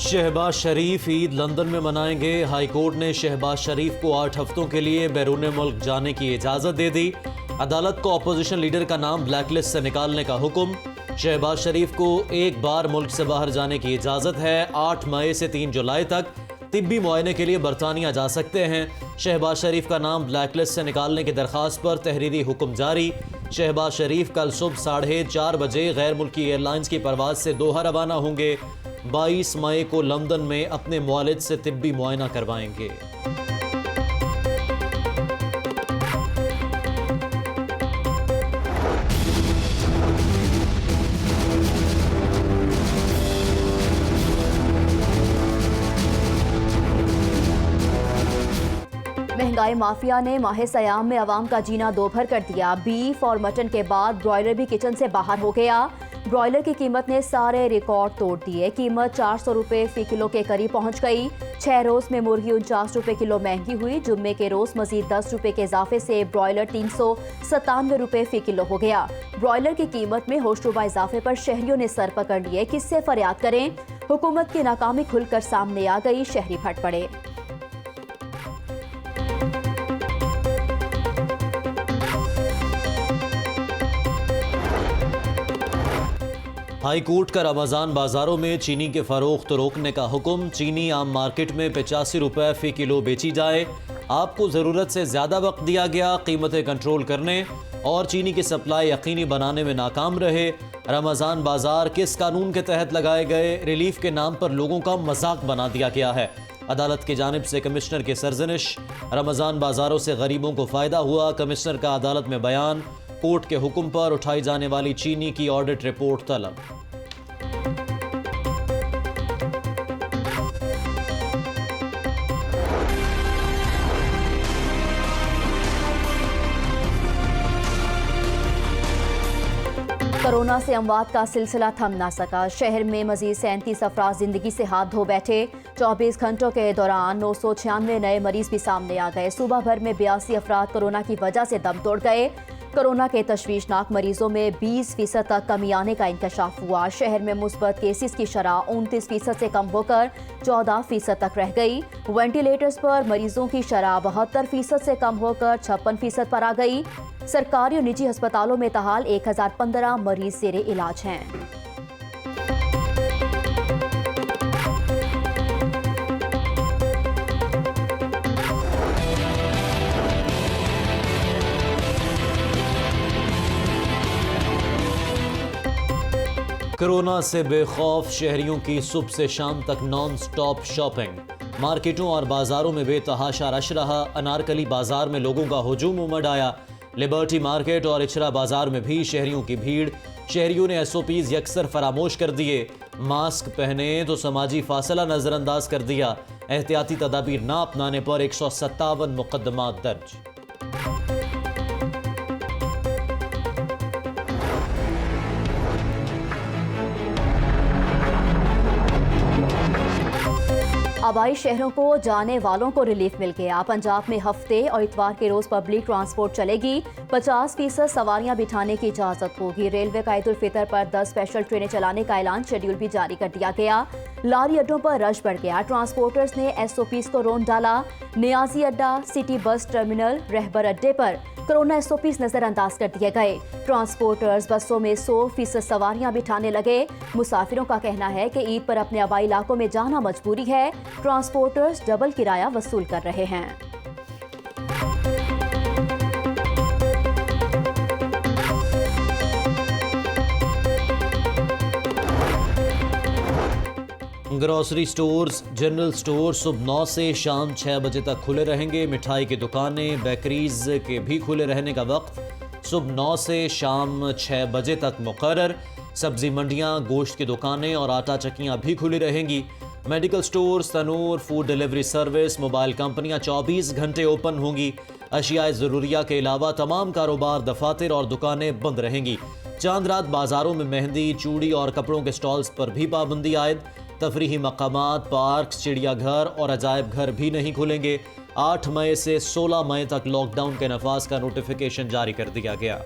शहबाज शरीफ Eid London में मनाएंगे। High court ने शहबाज शरीफ को 8 हफ्तों के लिए बैरून मुल्क जाने की इजाज़त दे दी। अदालत को अपोजिशन लीडर का नाम ब्लैकलिस्ट से निकालने का हुक्म। शहबाज शरीफ को एक बार मुल्क से बाहर जाने की इजाज़त है। 8 मई से 3 जुलाई तक तिब्बी मुआयने के लिए बरतानिया जा सकते हैं। शहबाज शरीफ का नाम ब्लैकलिस्ट से निकालने की दरख्वास्त पर तहरीरी हुक्म जारी। शहबाज शरीफ कल सुबह 4:30 बजे गैर मुल्की एयरलाइंस की परवाज से दोहा रवाना होंगे। 22 मई को लंदन में अपने मुआलिज से तिब्बी मुआयना करवाएंगे। महंगाई माफिया ने माह सयाम में आवाम का जीना दोभर कर दिया। बीफ और मटन के बाद ब्रॉयलर भी किचन से बाहर हो गया। ब्रॉयलर की कीमत ने सारे रिकॉर्ड तोड़ दिए। कीमत 400 रुपये फी किलो के करीब पहुंच गई। 6 रोज में मुर्गी 49 रुपये किलो महंगी हुई। जुम्मे के रोज मजीद 10 रुपये के इजाफे से ब्रॉयलर 397 रुपये फी किलो हो गया। ब्रॉयलर की कीमत में होशरुबा इजाफे पर शहरियों ने सर पकड़ लिए। किससे फरियाद करें? हुकूमत की नाकामी खुलकर सामने आ गई। शहरी फट पड़े। हाई कोर्ट का रमज़ान बाजारों में चीनी के फरोख्त रोकने का हुक्म। चीनी आम मार्केट में 85 रुपये फी किलो बेची जाए। आपको ज़रूरत से ज़्यादा वक्त दिया गया कीमतें कंट्रोल करने और चीनी की सप्लाई यकीनी बनाने में नाकाम रहे। रमज़ान बाजार किस कानून के तहत लगाए गए? रिलीफ के नाम पर लोगों का मजाक बना दिया गया है। अदालत की जानिब से कमिश्नर की सरजनिश। रमज़ान बाजारों से गरीबों को फ़ायदा हुआ। कमिश्नर का अदालत में बयान। कोर्ट के हुक्म पर उठाई जाने वाली चीनी की ऑडिट रिपोर्ट तलब। कोरोना से अमवात का सिलसिला थम ना सका। शहर में मजीद 37 अफराद जिंदगी से हाथ धो बैठे। 24 घंटों के दौरान 996 नए मरीज भी सामने आ गए। सूबा भर में 82 अफराद कोरोना की वजह से दम तोड़ गए। कोरोना के तशवीशनाक मरीजों में 20% तक कमी आने का इंकशाफ हुआ। शहर में मुस्बत केसेस की शरह 29% से कम होकर 14% तक रह गई। वेंटिलेटर्स पर मरीजों की शरह 72% से कम होकर 56% पर आ गई। सरकारी और निजी अस्पतालों में तहाल 1015 मरीज जेरे इलाज हैं। कोरोना से बेखौफ शहरियों की सुबह से शाम तक नॉन स्टॉप शॉपिंग। मार्केटों और बाजारों में बेतहाशा रश रहा। अनारकली बाजार में लोगों का हुजूम उमड़ आया। लिबर्टी मार्केट और इचरा बाजार में भी शहरियों की भीड़। शहरियों ने SOPs यकसर फरामोश कर दिए। मास्क पहने तो समाजी फासला नजरअंदाज कर दिया। एहतियाती तदाबीर ना अपनाने पर 157 मुकदमात दर्ज। आबाई शहरों को जाने वालों को रिलीफ मिल गया। पंजाब में हफ्ते और इतवार के रोज पब्लिक ट्रांसपोर्ट चलेगी। 50% सवारियां बिठाने की इजाजत होगी। रेलवे का ईद उल फितर पर 10 स्पेशल ट्रेनें चलाने का ऐलान शेड्यूल भी जारी कर दिया गया। लारी अड्डों पर रश बढ़ गया। ट्रांसपोर्टर्स ने SOPs को रोन डाला। नियाजी अड्डा, सिटी बस टर्मिनल, रहबर अड्डे पर कोरोना SOPs नजरअंदाज कर दिए गए। ट्रांसपोर्टर्स बसों में 100% सवारियां बिठाने लगे। मुसाफिरों का कहना है कि ईद पर अपने आबाई इलाकों में जाना मजबूरी है। ट्रांसपोर्टर्स डबल किराया वसूल कर रहे हैं। ग्रोसरी स्टोर्स, जनरल स्टोर सुबह 9 से शाम 6 बजे तक खुले रहेंगे। मिठाई की दुकानें, बेकरीज के भी खुले रहने का वक्त सुबह 9 से शाम 6 बजे तक मुकर्रर। सब्जी मंडियां, गोश्त की दुकानें और आटा चक्कियां भी खुली रहेंगी। मेडिकल स्टोर, तनूर, फूड डिलीवरी सर्विस, मोबाइल कंपनियां 24 घंटे ओपन होंगी। अशियाए ज़रूरिया के अलावा तमाम कारोबार, दफातर और दुकानें बंद रहेंगी। चांद रात बाजारों में मेहंदी, चूड़ी और कपड़ों के स्टॉल्स पर भी पाबंदी आयद। तफरीही मकामात, पार्क, चिड़ियाघर और अजायब घर भी नहीं खुलेंगे। 8 मई से 16 मई तक लॉकडाउन के नफाज का नोटिफिकेशन जारी कर दिया गया।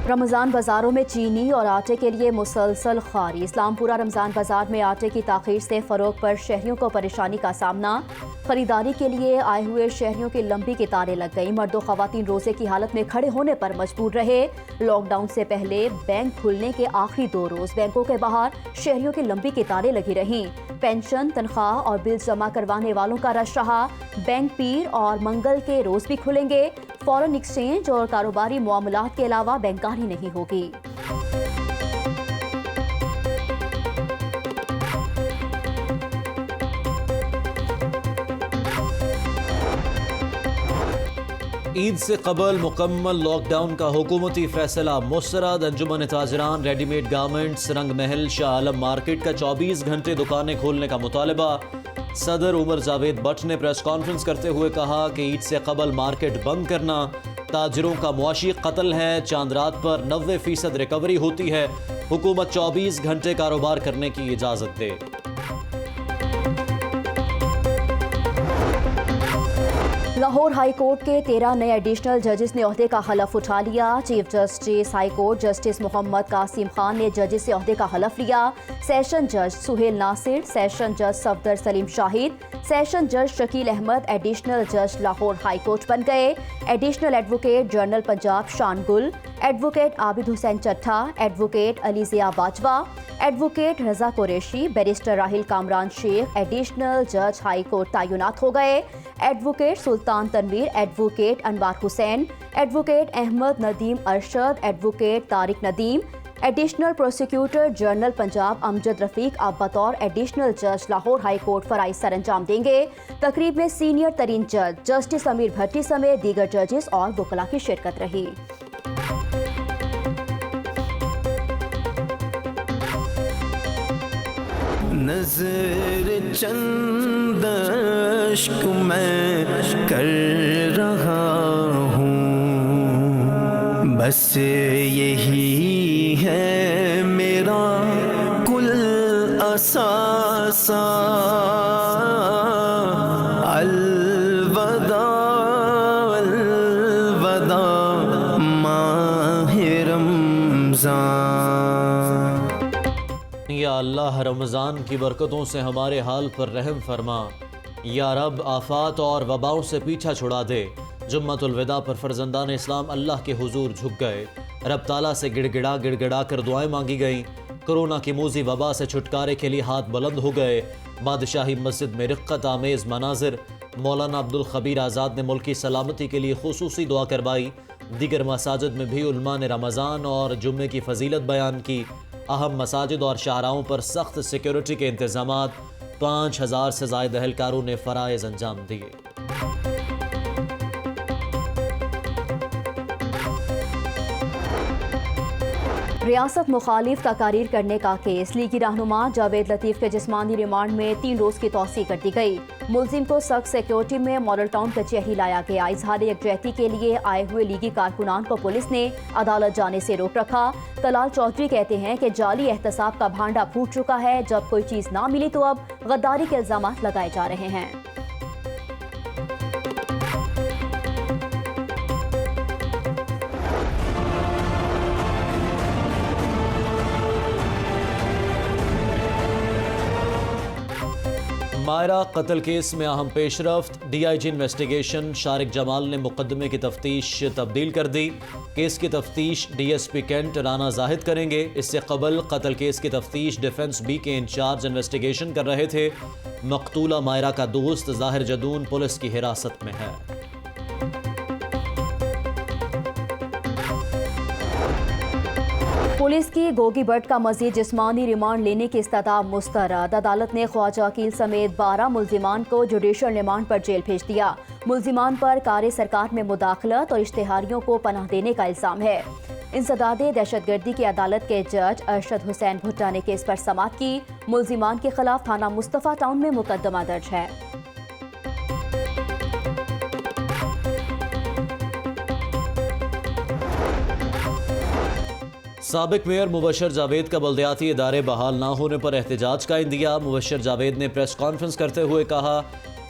रमज़ान बाज़ारों में चीनी और आटे के लिए मुसलसल खारी। इस्लामपुरा रमज़ान बाज़ार में आटे की ताख़ीर से फ़रोग पर शहरियों को परेशानी का सामना। खरीदारी के लिए आए हुए शहरियों की लंबी कतारें लग गई। मर्दो ख़वातीन रोज़े की हालत में खड़े होने पर मजबूर रहे। लॉकडाउन से पहले बैंक खुलने के आखिरी 2 रोज़ बैंकों के बाहर शहरियों की लंबी कतारें लगी रहीं। पेंशन, तनख्वाह और बिल जमा करवाने वालों का रश रहा। बैंक पीर और मंगल के रोज़ भी खुलेंगे। फॉरेन एक्सचेंज और कारोबारी मामलात के अलावा बैंककारी नहीं होगी। ईद से कबल मुकम्मल लॉकडाउन का हुकूमती फैसला मुस्तरद। अंजुमन ताजरान रेडीमेड गारमेंट्स रंग महल शाह आलम मार्केट का 24 घंटे दुकानें खोलने का मुतालबा। सदर उमर जावेद भट्ट ने प्रेस कॉन्फ्रेंस करते हुए कहा कि ईद से कबल मार्केट बंद करना ताजरों का मुआशी कत्ल है। चांद रात पर 90% रिकवरी होती है। हुकूमत 24 घंटे कारोबार करने की इजाज़त दे। लाहौर हाई कोर्ट के 13 नए एडिशनल जजेस ने ओहदे का हलफ उठा लिया। Chief justice high court justice Mohammad Qasim Khan ने जजेस से ओहदे का हलफ लिया। सेशन जज सुहेल नासिर, सेशन जज सफदर सलीम शाहिद, सेशन जज शकील अहमद एडिशनल जज लाहौर हाई कोर्ट बन गए। Additional advocate general Punjab Shan Gul, advocate Abid Hussain Chattha, advocate Ali Zia Bajwa, advocate Raza Qureshi, barrister Raheel Kamran Sheikh additional जज हाई कोर्ट तैनात हो गए। Advocate Sultan Tanveer, advocate Anwar Hussain, advocate Ahmed Nadeem Arshad, advocate Tariq Nadeem, additional prosecutor general Punjab Amjad Rafiq अब बतौर एडिशनल जज लाहौर हाई कोर्ट फराइज सर अंजाम देंगे। तकरीब में सीनियर तरीन जज जस्टिस अमीर भट्टी समेत दीगर जजेस और वकला की शिरकत रही। नजर चंद अश्क मैं कर रहा हूँ, बस यही है मेरा कुल असासा। अलवदा अलवदा माहे रमज़ान। या अल्लाह रमज़ान की बरकतों से हमारे हाल पर रहम फरमा। या रब आफात और वबाओं से पीछा छुड़ा दे। जुम्मतुल विदा पर फर्जंदान इस्लाम अल्लाह के हुजूर झुक गए। रब ताला से गिड़गिड़ा कर दुआएं मांगी गईं। कोरोना की मूजी वबा से छुटकारे के लिए हाथ बुलंद हो गए। बादशाही मस्जिद में रिक्कत आमेज़ मनाजिर। मौलाना अब्दुल खबीर आज़ाद ने मुल्क की सलामती के लिए खुसूसी दुआ करवाई। दीगर मसाजिद में भी उलमा ने रमज़ान और जुम्मे की फजीलत बयान की। अहम मसाजिद और शाहराओं पर सख्त सिक्योरिटी के इंतजामात। 5000 से ज़ायद एहलकारों ने फ़राइज़ अंजाम दिए। रियासत मुखालिफ तकारीर करने का केस। लीगी रहनुमा जावेद लतीफ़ के जिस्मानी रिमांड में 3 रोज़ की तौसी कर दी गई। मुलजिम को सख्त सिक्योरिटी में मॉडल टाउन कचहरी लाया गया। इजहार यकजहती के लिए आए हुए लीगी कारकुनान को पुलिस ने अदालत जाने से रोक रखा। तलाल चौधरी कहते हैं कि जाली एहतसाब का भांडा फूट चुका है। जब कोई चीज़ ना मिली तो अब गद्दारी के इल्जाम लगाए जा रहे हैं। मायरा कत्ल केस में अहम पेशरफ्त। DIG इन्वेस्टिगेशन शारिक जमाल ने मुकदमे की तफ्तीश तब्दील कर दी। केस की तफ्तीश DSP कैंट राना जाहिद करेंगे। इससे कबल कत्ल केस की तफ्तीश डिफेंस B के इंचार्ज इन्वेस्टिगेशन कर रहे थे। मकतूला मायरा का दोस्त ज़ाहिर जदून पुलिस की हिरासत में है। पुलिस की गोगी भट्ट का मजीद जिस्मानी रिमांड लेने की इस्तदा मुस्तरद। अदालत ने ख्वाजा वकील समेत 12 मुल्जिमान को जुडिशल रिमांड पर जेल भेज दिया। मुल्जिमान पर कार सरकार में मुदाखलत और इश्तेहारियों को पनाह देने का इल्ज़ाम है। इंसदादे दहशतगर्दी की अदालत के जज अरशद हुसैन भुट्टा ने केस पर समाअत की। मुल्जिमान के खिलाफ थाना मुस्तफ़ा टाउन में मुकदमा दर्ज है। साबिक मेयर मुबशर जावेद का बल्दियाती इदारे बहाल ना होने पर एहतजाज का इंदिया। मुबशर जावेद ने प्रेस कॉन्फ्रेंस करते हुए कहा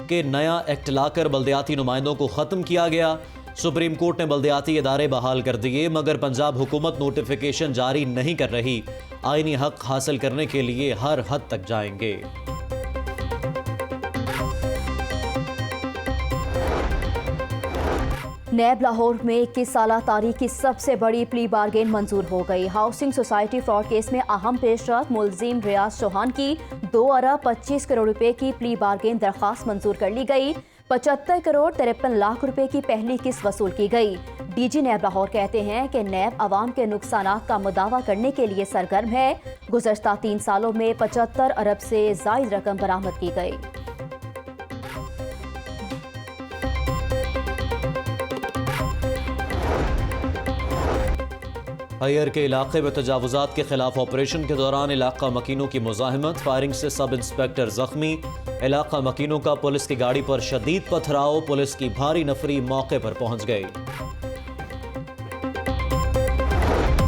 कि नया एक्ट लाकर बल्दियाती नुमाइंदों को ख़त्म किया गया। सुप्रीम कोर्ट ने बल्दियाती इदारे बहाल कर दिए, मगर पंजाब हुकूमत नोटिफिकेशन जारी नहीं कर रही। आईनी हक हासिल करने के लिए हर हद तक जाएंगे। नैब लाहौर में 21 साल तारीख की सबसे बड़ी प्ली बारगेन मंजूर हो गई। हाउसिंग सोसाइटी फ्रॉड केस में अहम पेशरफ मुलजिम रियाज चौहान की 2 अरब 25 करोड़ रुपए की प्ली बारगेन दरख्वास्त मंजूर कर ली गई। 75 करोड़ 53 लाख रुपए की पहली किस्त वसूल की गई। डीजी नैब लाहौर कहते हैं कि नैब अवाम के नुकसानात का मुदावा करने के लिए सरगर्म है। गुज़श्ता 3 सालों में 75 अरब से ज़ायद रकम बरामद की गई। हयर के इलाके में तजावुजात के खिलाफ ऑपरेशन के दौरान इलाका मकीनों की मुजाहिमत, फायरिंग से सब इंस्पेक्टर जख्मी। इलाका मकीनों का पुलिस की गाड़ी पर शदीद पथराव, पुलिस की भारी नफरी मौके पर पहुंच गई।